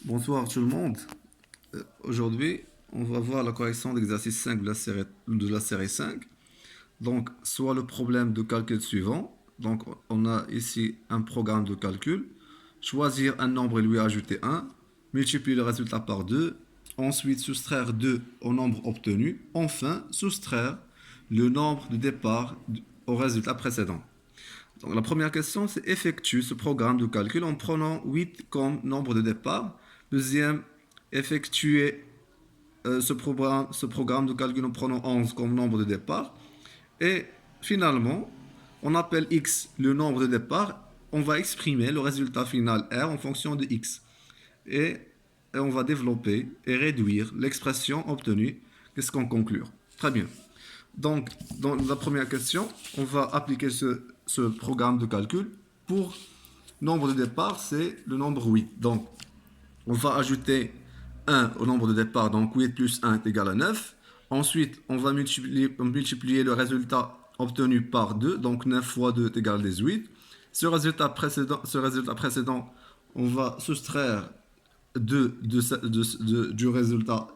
Bonsoir tout le monde. Aujourd'hui, on va voir la correction d'exercice 5 de la série 5. Donc, soit le problème de calcul suivant. Donc, on a ici un programme de calcul. Choisir un nombre et lui ajouter 1. Multiplier le résultat par 2. Ensuite, soustraire 2 au nombre obtenu. Enfin, soustraire le nombre de départ au résultat précédent. Donc, la première question, c'est effectue ce programme de calcul en prenant 8 comme nombre de départ. Deuxième, effectuer ce programme de calcul en prenant 11 comme nombre de départ. Et finalement, on appelle x le nombre de départ. On va exprimer le résultat final R en fonction de x. Et, on va développer et réduire l'expression obtenue. Qu'est-ce qu'on conclut? Très bien. Donc, dans la première question, on va appliquer ce programme de calcul. Pour nombre de départ, c'est le nombre 8. Donc, on va ajouter 1 au nombre de départ, donc 8 plus 1 est égal à 9. Ensuite, on va multiplier le résultat obtenu par 2, donc 9 fois 2 est égal à 18. Ce résultat précédent, on va soustraire 2 du résultat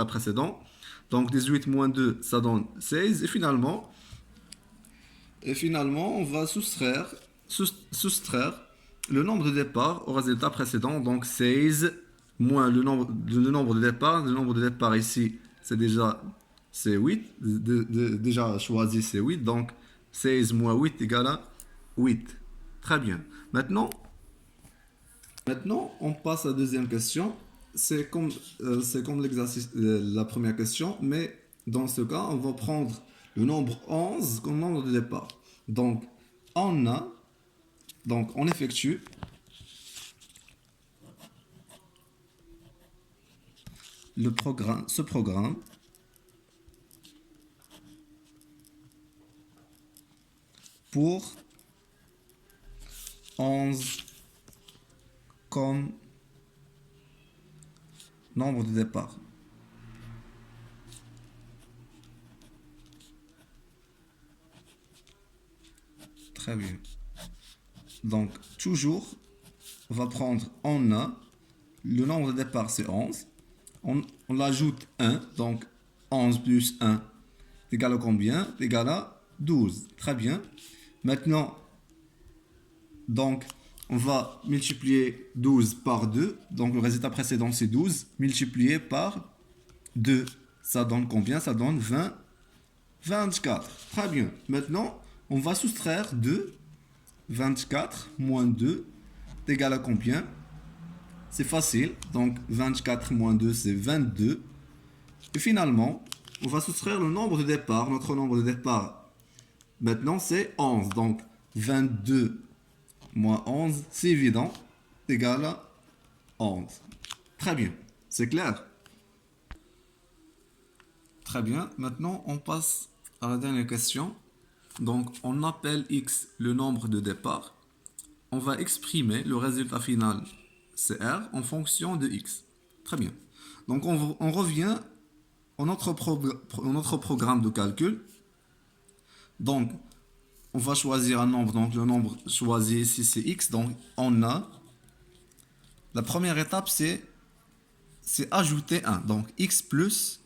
précédent. Donc 18 moins 2, ça donne 16. Et finalement on va soustraire le nombre de départ au résultat précédent. Donc 16 moins le nombre de départ. Le nombre de départ ici, c'est 8. Déjà choisi, c'est 8. Donc 16 moins 8 égale à 8. Très bien. Maintenant, on passe à la deuxième question. C'est comme l'exercice, la première question, mais dans ce cas, on va prendre le nombre 11 comme nombre de départ. Donc, on effectue ce programme pour 11 comme nombre de départ. Très bien. Donc, toujours, on va prendre en A, le nombre de départ c'est 11. On l'ajoute 1, donc 11 plus 1 est égal à combien? Est égal à 12. Très bien. Maintenant, donc, on va multiplier 12 par 2. Donc, le résultat précédent, c'est 12 multiplié par 2. Ça donne combien? Ça donne 24. Très bien. Maintenant, on va soustraire 2. 24 moins 2 est égal à combien? C'est facile. Donc, 24 moins 2, c'est 22. Et finalement, on va soustraire le nombre de départ. Notre nombre de départ, maintenant, c'est 11. Donc, 22 moins 11, c'est évident, égal à 11. Très bien. C'est clair? Très bien. Maintenant, on passe à la dernière question. Donc, on appelle x le nombre de départ. On va exprimer le résultat final, c'est R, en fonction de x. Très bien. Donc, on revient à notre programme de calcul. Donc, on va choisir un nombre. Donc, le nombre choisi ici, c'est x. Donc, on a... La première étape, c'est ajouter 1. Donc, x plus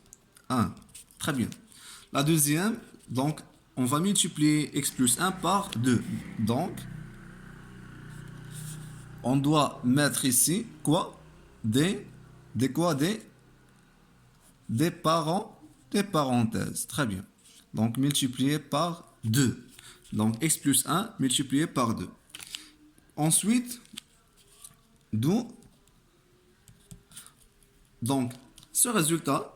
1. Très bien. La deuxième, donc, on va multiplier x plus 1 par 2. Donc, on doit mettre ici, quoi? Des parenthèses. Très bien. Donc, multiplié par 2. Donc, x plus 1 multiplié par 2. Ensuite, d'où, donc, ce résultat,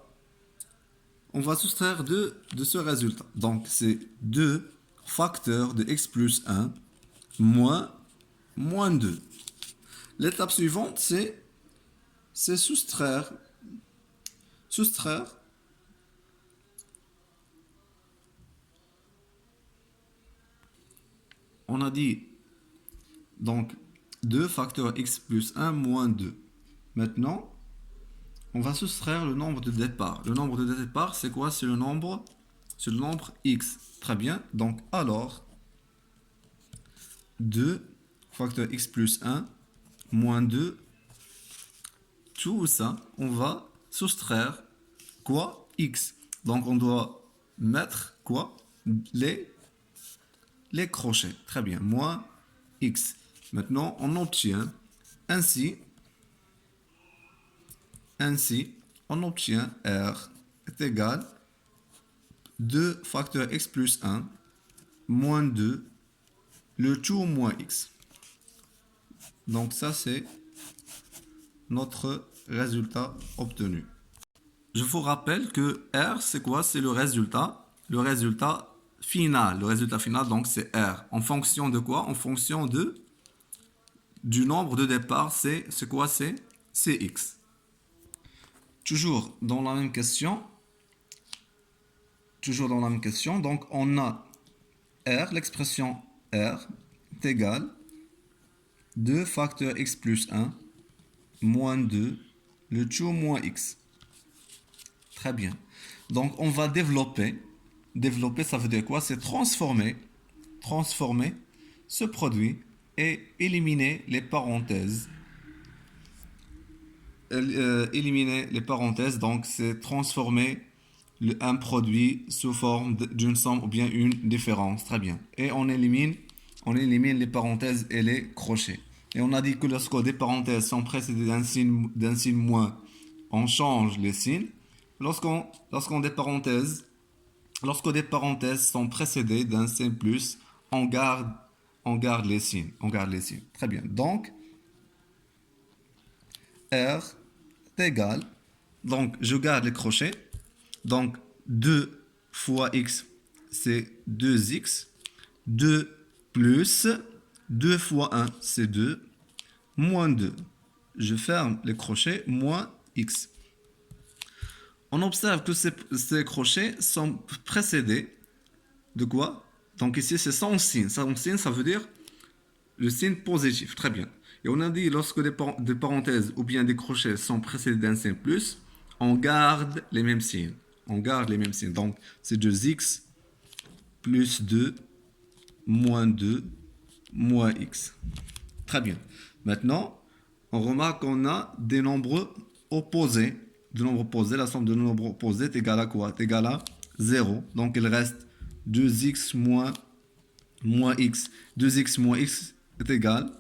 on va soustraire 2 de ce résultat. Donc, c'est 2 facteurs de x plus 1 moins 2. L'étape suivante, c'est soustraire. On a dit, donc, 2 facteurs x plus 1 moins 2. Maintenant, on va soustraire le nombre de départ. Le nombre de départ, c'est quoi? C'est le nombre x. Très bien. Donc, alors, 2 facteur x plus 1 moins 2 tout ça, on va soustraire quoi? X. Donc on doit mettre quoi? Les crochets. Très bien. Moins X. Maintenant, on obtient ainsi, on obtient R est égal 2 facteur X plus 1 moins 2 le tout moins X. Donc ça, c'est notre résultat obtenu. Je vous rappelle que R, c'est quoi? C'est le résultat final. Le résultat final, donc, c'est R. En fonction de quoi? En fonction du nombre de départ, c'est quoi? C'est X. Toujours dans la même question. Donc, on a R, l'expression R est égale 2 facteur X plus 1 moins 2 le tout moins X. Très bien. Donc, on va développer. Développer, ça veut dire quoi? C'est transformer ce produit et éliminer les parenthèses. Éliminer les parenthèses, donc c'est transformer un produit sous forme d'une somme ou bien une différence. Très bien. Et on élimine les parenthèses et les crochets. Et on a dit que lorsque des parenthèses sont précédées d'un signe moins, on change les signes. Lorsque des parenthèses sont précédées d'un signe plus, on garde les signes. Très bien. Donc, R est égal. Donc, je garde les crochets. Donc, 2 fois X, c'est 2X. 2 plus 2 fois 1, c'est 2. Moins 2. Je ferme les crochets, moins X. On observe que ces crochets sont précédés de quoi? Donc ici, c'est sans signe. Sans signe, ça veut dire le signe positif. Très bien. Et on a dit, lorsque des parenthèses ou bien des crochets sont précédés d'un signe plus, on garde les mêmes signes. Donc, c'est 2x plus 2 moins 2 moins x. Très bien. Maintenant, on remarque qu'on a des nombres opposés. La somme de nombres opposés est égale à quoi? Est égale à 0. Donc, il reste 2x moins x. 2x moins x est égal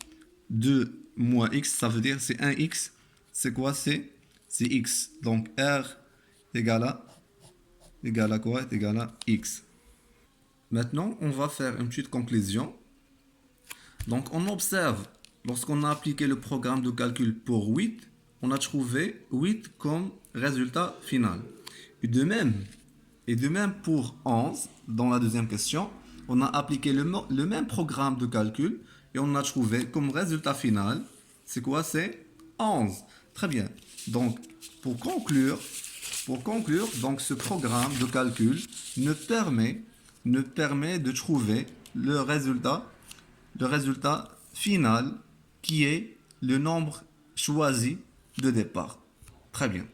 2 moins x, ça veut dire c'est 1x. C'est quoi? C'est x. Donc, R est égal à quoi? Est égal à x. Maintenant, on va faire une petite conclusion. Donc, on observe, lorsqu'on a appliqué le programme de calcul pour 8, on a trouvé 8 comme résultat final. Et de même pour 11, dans la deuxième question, on a appliqué le même programme de calcul et on a trouvé comme résultat final, c'est quoi? C'est 11. Très bien. Donc, pour conclure, donc ce programme de calcul nous permet de trouver le résultat final qui est le nombre choisi de départ. Très bien.